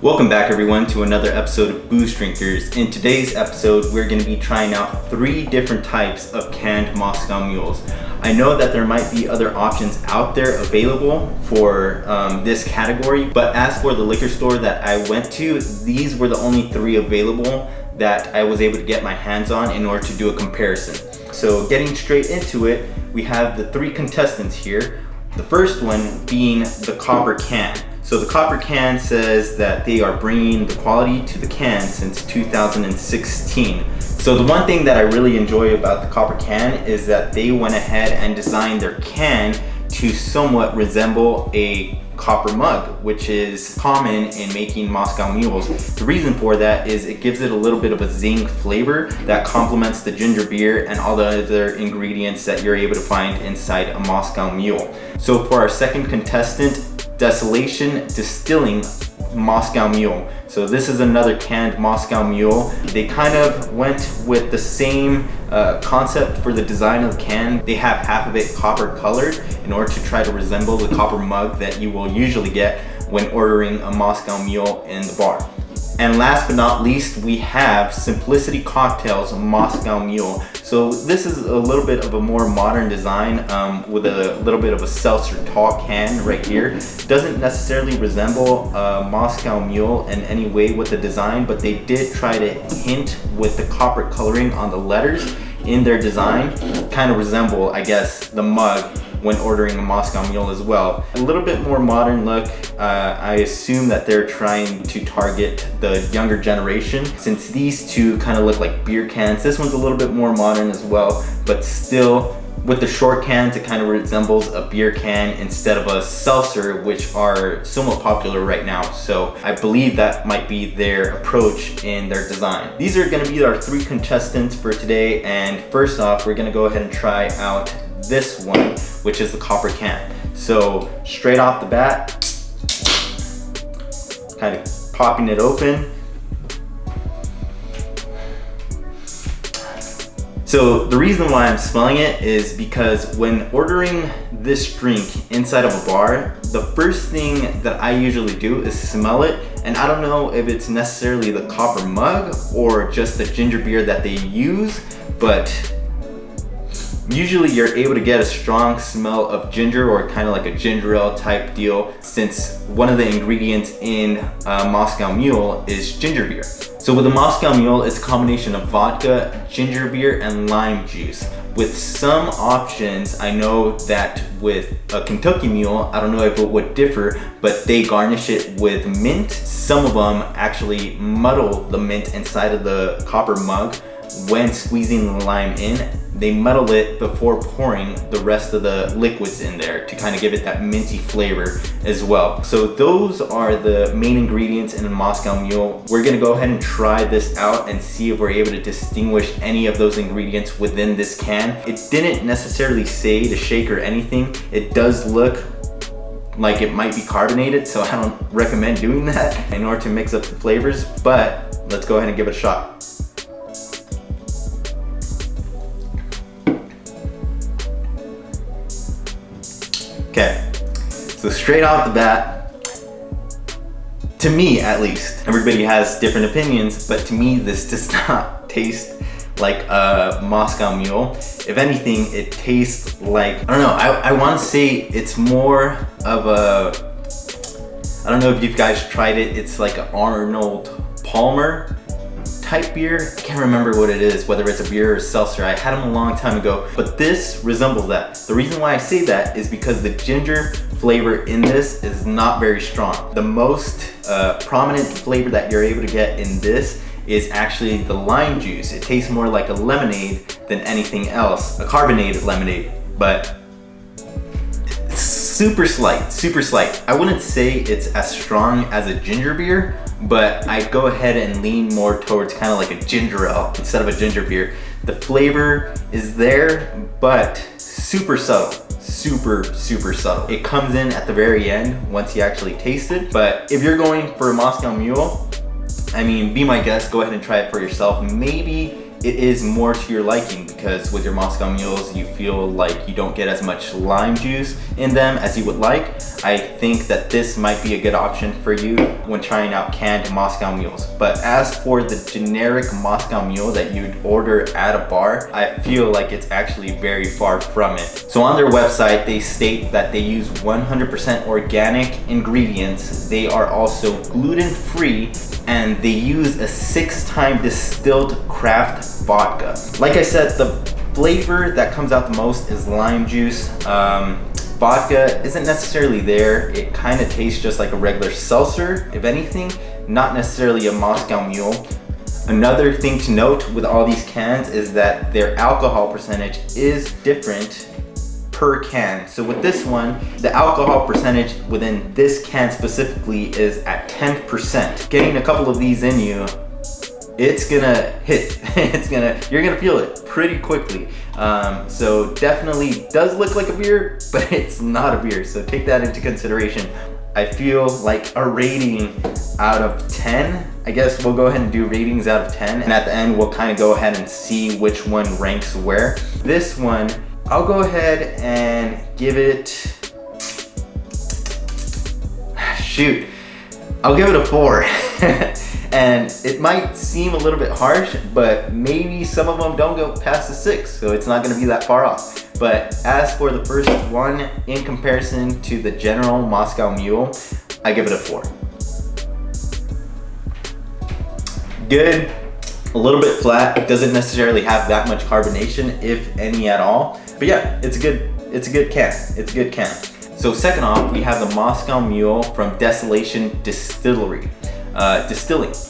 Welcome back everyone to another episode of Booze Drinkers. In today's episode, we're going to be trying out 3 different types of canned Moscow Mules. I know that there might be other options out there available for this category, but as for the liquor store that I went to, these were the only 3 available that I was able to get my hands on in order to do a comparison. So getting straight into it, we have the 3 contestants here. The first one being the copper can. So the copper can says that they are bringing the quality to the can since 2016. So the one thing that I really enjoy about the copper can is that they went ahead and designed their can to somewhat resemble a copper mug, which is common in making Moscow Mules. The reason for that is it gives it a little bit of a zing flavor that complements the ginger beer and all the other ingredients that you're able to find inside a Moscow Mule. So for our second contestant, Desolation Distilling Moscow Mule. So this is another canned Moscow Mule. They kind of went with the same concept for the design of the can. They have half of it copper colored in order to try to resemble the copper mug that you will usually get when ordering a Moscow Mule in the bar. And last but not least, we have Simplicity Cocktails Moscow Mule. So this is a little bit of a more modern design with a little bit of a seltzer tall can right here. Doesn't necessarily resemble a Moscow Mule in any way with the design, but they did try to hint with the copper coloring on the letters in their design, kind of resemble, I guess, the mug when ordering a Moscow Mule as well. A little bit more modern look. I assume that they're trying to target the younger generation, since these two kind of look like beer cans. This one's a little bit more modern as well, but still with the short cans, it kind of resembles a beer can instead of a seltzer, which are somewhat popular right now. So I believe that might be their approach in their design. These are gonna be our 3 contestants for today. And first off, we're gonna go ahead and try out this one, which is the copper can. So straight off the bat, kind of popping it open. So the reason why I'm smelling it is because when ordering this drink inside of a bar, the first thing that I usually do is smell it. And I don't know if it's necessarily the copper mug or just the ginger beer that they use, but usually you're able to get a strong smell of ginger, or kind of like a ginger ale type deal, since one of the ingredients in Moscow Mule is ginger beer. So with a Moscow Mule, it's a combination of vodka, ginger beer, and lime juice. With some options, I know that with a Kentucky Mule, I don't know if it would differ, but they garnish it with mint. Some of them actually muddle the mint inside of the copper mug when squeezing the lime in. They muddle it before pouring the rest of the liquids in there to kind of give it that minty flavor as well. So those are the main ingredients in a Moscow Mule. We're gonna go ahead and try this out and see if we're able to distinguish any of those ingredients within this can. It didn't necessarily say to shake or anything. It does look like it might be carbonated, so I don't recommend doing that in order to mix up the flavors, but let's go ahead and give it a shot. Okay, so straight off the bat, to me at least, everybody has different opinions, but to me this does not taste like a Moscow Mule. If anything, it tastes like, I don't know, I want to say it's more of a, I don't know if you guys tried it, it's like an Arnold Palmer type beer. I can't remember what it is, whether it's a beer or a seltzer. I had them a long time ago, but this resembles that. The reason why I say that is because the ginger flavor in this is not very strong. The most prominent flavor that you're able to get in this is actually the lime juice. It tastes more like a lemonade than anything else, a carbonated lemonade, but it's super slight, super slight. I wouldn't say it's as strong as a ginger beer, but I go ahead and lean more towards kind of like a ginger ale instead of a ginger beer. The flavor is there, but super subtle, super subtle. It comes in at the very end once you actually taste it. But if you're going for a Moscow Mule, I mean, be my guest, go ahead and try it for yourself. Maybe it is more to your liking, because with your Moscow Mules, you feel like you don't get as much lime juice in them as you would like. I think that this might be a good option for you when trying out canned Moscow Mules. But as for the generic Moscow Mule that you'd order at a bar, I feel like it's actually very far from it. So on their website, they state that they use 100% organic ingredients. They are also gluten-free, and they use a 6-time distilled craft vodka. Like I said, the flavor that comes out the most is lime juice. Vodka isn't necessarily there. It kind of tastes just like a regular seltzer, if anything, not necessarily a Moscow Mule. Another thing to note with all these cans is that their alcohol percentage is different per can. So with this one, the alcohol percentage within this can specifically is at 10%. Getting a couple of these in you, it's gonna hit. You're gonna feel it pretty quickly. So definitely does look like a beer, but it's not a beer. So take that into consideration. I feel like a rating out of 10. I guess we'll go ahead and do ratings out of 10. And at the end, we'll kind of go ahead and see which one ranks where. This one, I'll go ahead and give it, shoot, I'll give it a 4. And it might seem a little bit harsh, but maybe some of them don't go past the 6, so it's not gonna be that far off. But as for the first one, in comparison to the general Moscow Mule, I give it a 4. Good, a little bit flat. It doesn't necessarily have that much carbonation, if any at all. But yeah, it's a good can. It's a good can. So second off, we have the Moscow Mule from Desolation Distilling.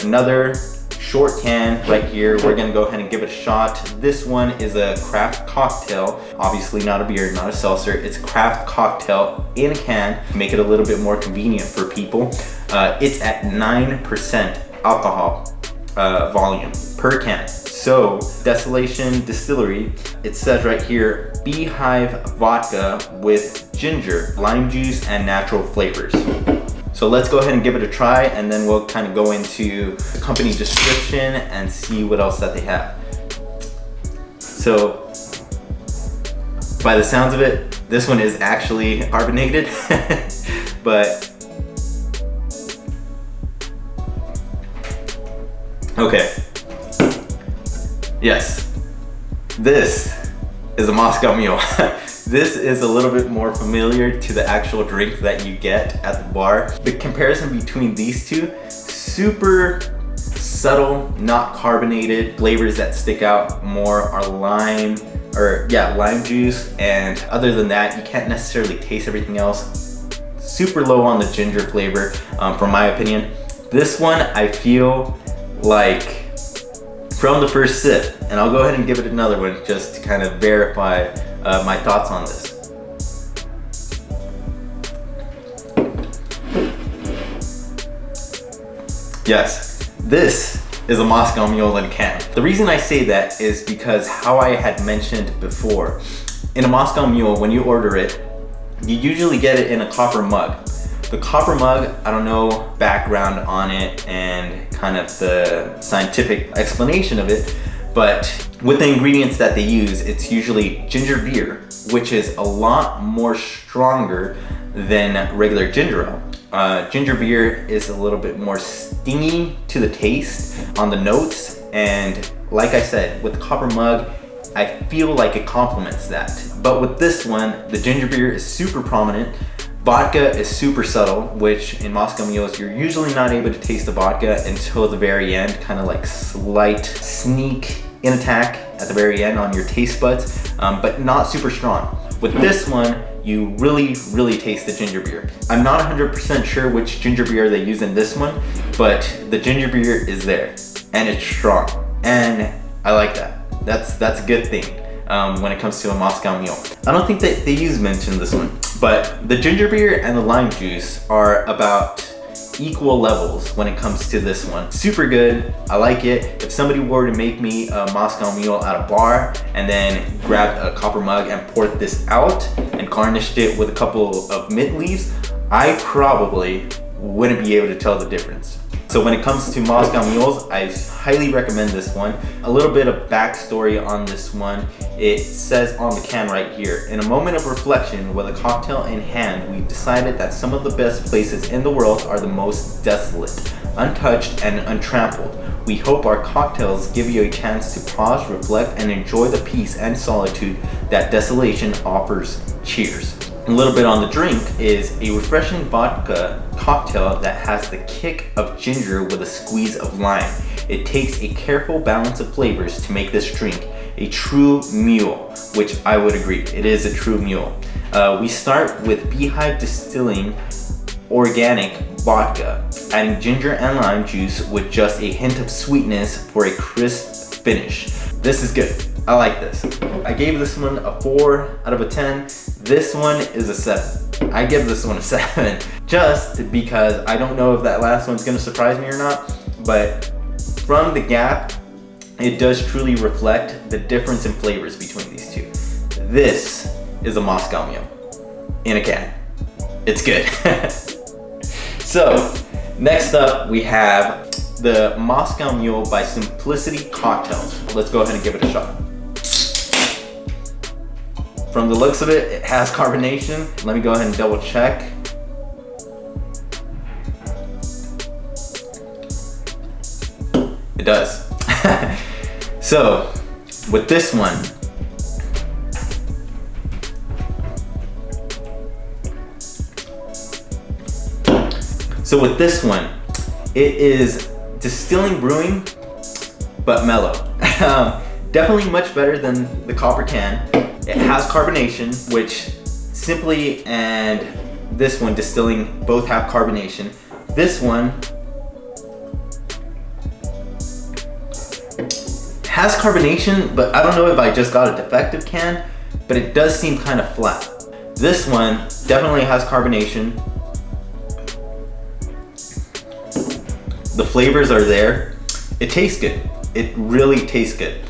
Another short can right here. We're gonna go ahead and give it a shot. This one is a craft cocktail. Obviously not a beer, not a seltzer. It's a craft cocktail in a can. Make it a little bit more convenient for people. It's at 9% alcohol volume per can. So Desolation Distillery, it says right here, beehive vodka with ginger, lime juice, and natural flavors. So let's go ahead and give it a try, and then we'll kind of go into the company description and see what else that they have. So by the sounds of it, this one is actually carbonated, but okay. Yes, this is a Moscow Mule. This is a little bit more familiar to the actual drink that you get at the bar. The comparison between these two, super subtle, not carbonated. Flavors that stick out more are lime juice, and other than that, you can't necessarily taste everything else. Super low on the ginger flavor, from my opinion. This one, I feel like from the first sip, and I'll go ahead and give it another one just to kind of verify my thoughts on this. Yes, this is a Moscow Mule in a can. The reason I say that is because how I had mentioned before, in a Moscow Mule, when you order it, you usually get it in a copper mug. The copper mug, I don't know background on it and kind of the scientific explanation of it, but with the ingredients that they use, it's usually ginger beer, which is a lot more stronger than regular ginger ale. Ginger beer is a little bit more stingy to the taste on the notes, and like I said, with the copper mug, I feel like it complements that. But with this one, the ginger beer is super prominent. Vodka is super subtle, which in Moscow Mules, you're usually not able to taste the vodka until the very end, kind of like slight sneak in attack at the very end on your taste buds, but not super strong. With this one, you really taste the ginger beer. I'm not 100% sure which ginger beer they use in this one, but the ginger beer is there, and it's strong, and I like that. That's a good thing when it comes to a Moscow Mule. I don't think that they use mint in this one, but the ginger beer and the lime juice are about equal levels when it comes to this one. Super good, I like it. If somebody were to make me a Moscow Mule at a bar and then grabbed a copper mug and poured this out and garnished it with a couple of mint leaves, I probably wouldn't be able to tell the difference. So when it comes to Moscow Mules, I highly recommend this one. A little bit of backstory on this one. It says on the can right here, in a moment of reflection with a cocktail in hand, we've decided that some of the best places in the world are the most desolate, untouched, and untrampled. We hope our cocktails give you a chance to pause, reflect, and enjoy the peace and solitude that Desolation offers. Cheers. A little bit on the drink is a refreshing vodka cocktail that has the kick of ginger with a squeeze of lime. It takes a careful balance of flavors to make this drink a true mule, which I would agree, it is a true mule. We start with Beehive Distilling organic vodka, adding ginger and lime juice with just a hint of sweetness for a crisp finish. This is good. I like this. I gave this one a 4 out of 10. This one is a 7. I give this one a 7 just because I don't know if that last one's gonna surprise me or not, but from the gap, it does truly reflect the difference in flavors between these two. This is a Moscow Mule in a can. It's good. So, next up we have the Moscow Mule by Simplicity Cocktails. Let's go ahead and give it a shot. From the looks of it, it has carbonation. Let me go ahead and double check. It does. So, with this one, it is Distilling brewing, but mellow. Definitely much better than the copper can. It has carbonation, which Simply and this one, Distilling, both have carbonation. This one has carbonation, but I don't know if I just got a defective can, but it does seem kind of flat. This one definitely has carbonation. The flavors are there. It tastes good. It really tastes good.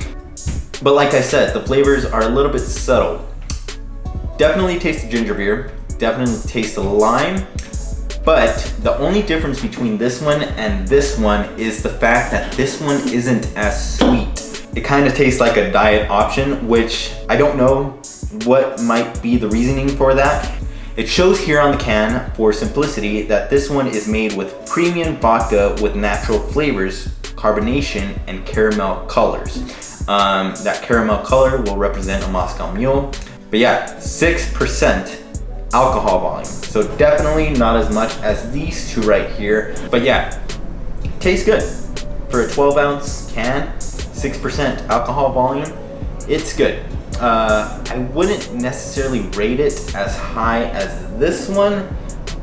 But like I said, the flavors are a little bit subtle. Definitely taste the ginger beer. Definitely taste the lime. But the only difference between this one and this one is the fact that this one isn't as sweet. It kind of tastes like a diet option, which I don't know what might be the reasoning for that. It shows here on the can for simplicity that this one is made with premium vodka with natural flavors, carbonation, and caramel colors. That caramel color will represent a Moscow Mule. But yeah, 6% alcohol volume. So definitely not as much as these two right here. But yeah, tastes good. For a 12 ounce can, 6% alcohol volume, it's good. I wouldn't necessarily rate it as high as this one,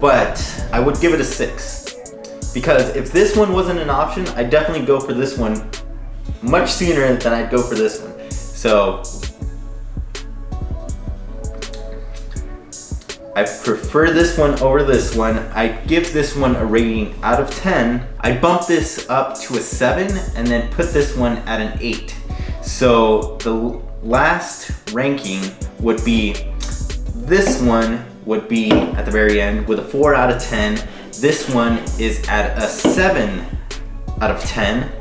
but I would give it a 6. Because if this one wasn't an option, I'd definitely go for this one much sooner than I'd go for this one. So I prefer this one over this one. I give this one a rating out of 10. I bump this up to a 7 and then put this one at an 8. So the last ranking would be, this one would be at the very end with a 4 out of 10. This one is at a 7 out of 10.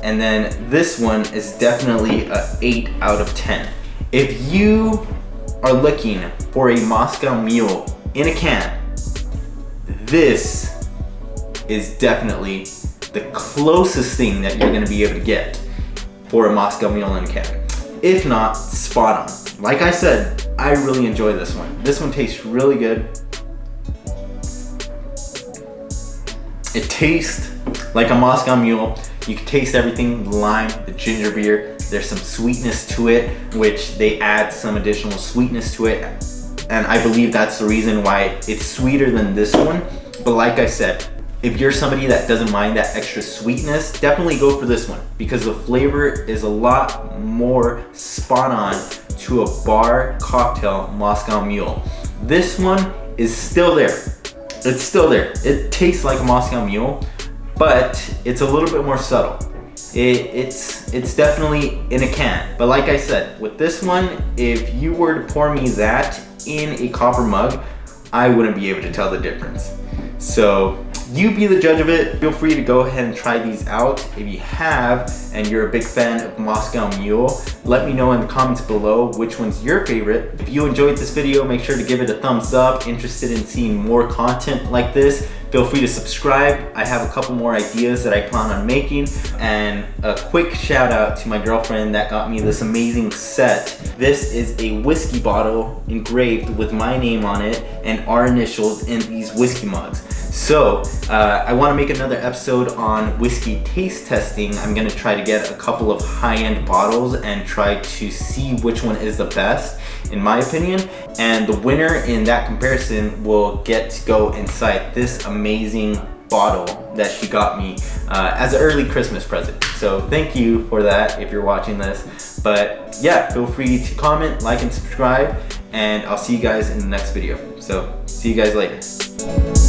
And then this one is definitely a 8 out of 10. If you are looking for a Moscow Mule in a can, this is definitely the closest thing that you're gonna be able to get for a Moscow Mule in a can. If not, spot on. Like I said, I really enjoy this one. This one tastes really good. It tastes like a Moscow Mule. You can taste everything, the lime, the ginger beer. There's some sweetness to it, which they add some additional sweetness to it. And I believe that's the reason why it's sweeter than this one. But like I said, if you're somebody that doesn't mind that extra sweetness, definitely go for this one because the flavor is a lot more spot on to a bar cocktail Moscow Mule. This one is still there. It's still there. It tastes like a Moscow Mule, but it's a little bit more subtle. It's definitely in a can. But like I said, with this one, if you were to pour me that in a copper mug, I wouldn't be able to tell the difference. So You be the judge of it. Feel free to go ahead and try these out. If you have, and you're a big fan of Moscow Mule, let me know in the comments below which one's your favorite. If you enjoyed this video, make sure to give it a thumbs up. Interested in seeing more content like this, feel free to subscribe. I have a couple more ideas that I plan on making. And a quick shout out to my girlfriend that got me this amazing set. This is a whiskey bottle engraved with my name on it and our initials in these whiskey mugs. So I want to make another episode on whiskey taste testing. I'm going to try to get a couple of high-end bottles and try to see which one is the best in my opinion, and the winner in that comparison will get to go inside this amazing bottle that she got me as an early Christmas present. So thank you for that if you're watching this. But yeah, feel free to comment, like, and subscribe, and I'll see you guys in the next video. So see you guys later.